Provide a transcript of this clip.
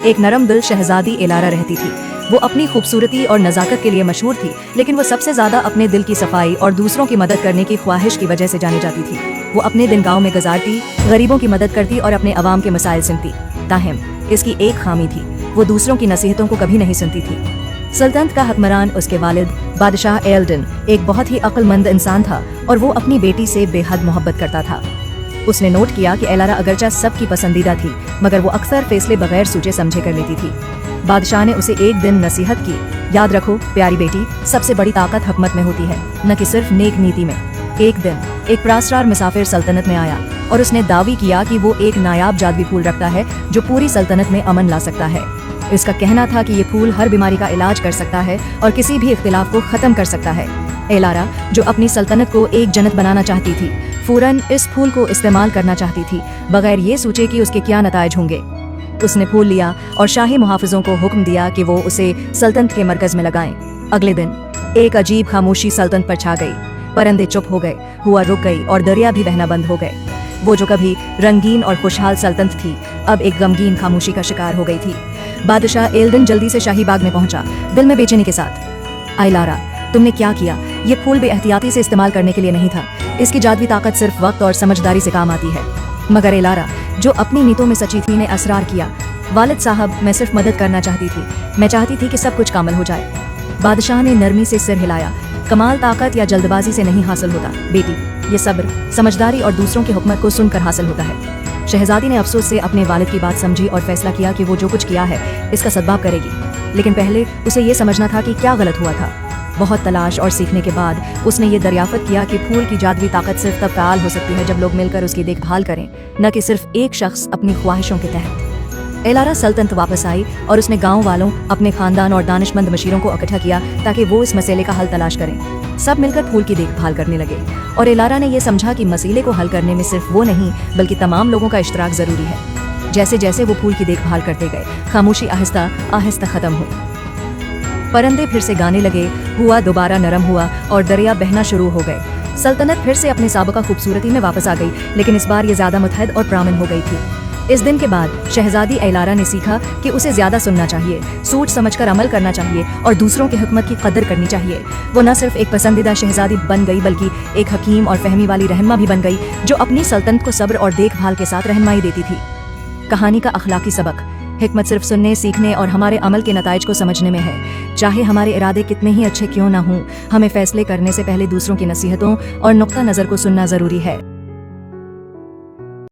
एक नरम दिल शहजादी एलारा रहती थी। वो अपनी खूबसूरती और नज़ाकत के लिए मशहूर थी, लेकिन वो सबसे ज़्यादा अपने दिल की सफाई और दूसरों की मदद करने की ख्वाहिश की वजह से जानी जाती थी। वो अपने दिन गाँव में गुजारती, गरीबों की मदद करती और अपने अवाम के मसाइल सुनती। ताहम इसकी एक खामी थी, वो दूसरों की नसीहतों को कभी नहीं सुनती थी। सल्तनत का हुक्मरान उसके वालिद बादशाह एल्डन एक बहुत ही अक्लमंद इंसान था और वो अपनी बेटी से बेहद मोहब्बत करता था। उसने नोट किया कि एलारा अगरचा सबकी पसंदीदा थी, मगर वो अक्सर फैसले बगैर सोचे समझे कर लेती थी। बादशाह ने उसे एक दिन नसीहत की, याद रखो प्यारी बेटी, सबसे बड़ी ताकत हुकूमत में होती है, न कि सिर्फ नेक नीति में। एक दिन एक प्रासरार मुसाफिर सल्तनत में आया और उसने दावी किया कि वो एक नायाब जादुई फूल रखता है जो पूरी सल्तनत में अमन ला सकता है। इसका कहना था कि ये फूल हर बीमारी का इलाज कर सकता है और किसी भी इख्तिलाफ को खत्म कर सकता है। एलारा, जो अपनी सल्तनत को एक जन्नत बनाना चाहती थी, फौरन इस फूल को इस्तेमाल करना चाहती थी, बगैर ये सोचे कि उसके क्या नताइज होंगे। उसने फूल लिया और शाही मुहाफिजों को हुक्म दिया कि वो उसे सल्तनत के मरकज में लगाएं। अगले दिन एक अजीब खामोशी सल्तनत पर छा गई। परिंदे चुप हो गए, हुआ रुक गई और दरिया भी बहना बंद हो गए। वो जो कभी रंगीन और खुशहाल सल्तनत थी, अब एक गमगीन खामोशी का शिकार हो गई थी। बादशाह एल्डन जल्दी से शाही बाग में पहुंचा, दिल में बेचैनी के साथ। एलारा, तुमने क्या किया? ये फूल बेएहतियाती से इस्तेमाल करने के लिए नहीं था। इसकी जादुई ताकत सिर्फ वक्त और समझदारी से काम आती है। मगर एलारा, जो अपनी नीतों में सची थी, ने असरार किया। वालिद साहब, मैं सिर्फ मदद करना चाहती थी। मैं चाहती थी कि सब कुछ कामल हो जाए। बादशाह ने नरमी से सिर हिलाया। कमाल ताकत या जल्दबाजी से नहीं हासिल होता बेटी, ये सब्र, समझदारी और दूसरों की हुकूमत को सुनकर हासिल होता है। शहजादी ने अफसोस से अपने वालिद की बात समझी और फैसला किया कि वो जो कुछ किया है इसका सद्भाव करेगी। लेकिन पहले उसे ये समझना था कि क्या गलत हुआ था। बहुत तलाश और सीखने के बाद उसने ये दरियाफ्त किया कि फूल की जादुई ताकत सिर्फ तब फ़ाल हो सकती है जब लोग मिलकर उसकी देखभाल करें, न कि सिर्फ एक शख्स अपनी ख्वाहिशों के तहत। एलारा सल्तनत वापस आई और उसने गांव वालों, अपने खानदान और दानिशमंद मशीरों को इकट्ठा किया ताकि वो इस मसले का हल तलाश करें। सब मिलकर फूल की देखभाल करने लगे और एलारा ने यह समझा कि मसले को हल करने में सिर्फ वो नहीं बल्कि तमाम लोगों का इश्तराक जरूरी है। जैसे जैसे वो फूल की देखभाल करते गए, खामोशी आहिस्ता आहिस्ता खत्म हुई। परिंदे फिर से गाने लगे, हुआ दोबारा नरम हुआ और दरिया बहना शुरू हो गए। सल्तनत फिर से अपनी साबका खूबसूरती में वापस आ गई, लेकिन इस बार ये ज्यादा मुतहद और प्रामिन हो गई थी। इस दिन के बाद शहजादी एलारा ने सीखा कि उसे ज्यादा सुनना चाहिए, सोच समझकर अमल करना चाहिए और दूसरों की हुकूमत की कदर करनी चाहिए। वो न सिर्फ एक पसंदीदा शहजादी बन गई बल्कि एक हकीम और फहमी वाली रहनुमा भी बन गई, जो अपनी सल्तनत को सब्र और देखभाल के साथ रहनुमाई देती थी। कहानी का अखलाकी सबक: हिकमत सिर्फ सुनने, सीखने और हमारे अमल के नताइज को समझने में है। चाहे हमारे इरादे कितने ही अच्छे क्यों ना हों, हमें फैसले करने से पहले दूसरों की नसीहतों और नुक्ता नज़र को सुनना ज़रूरी है।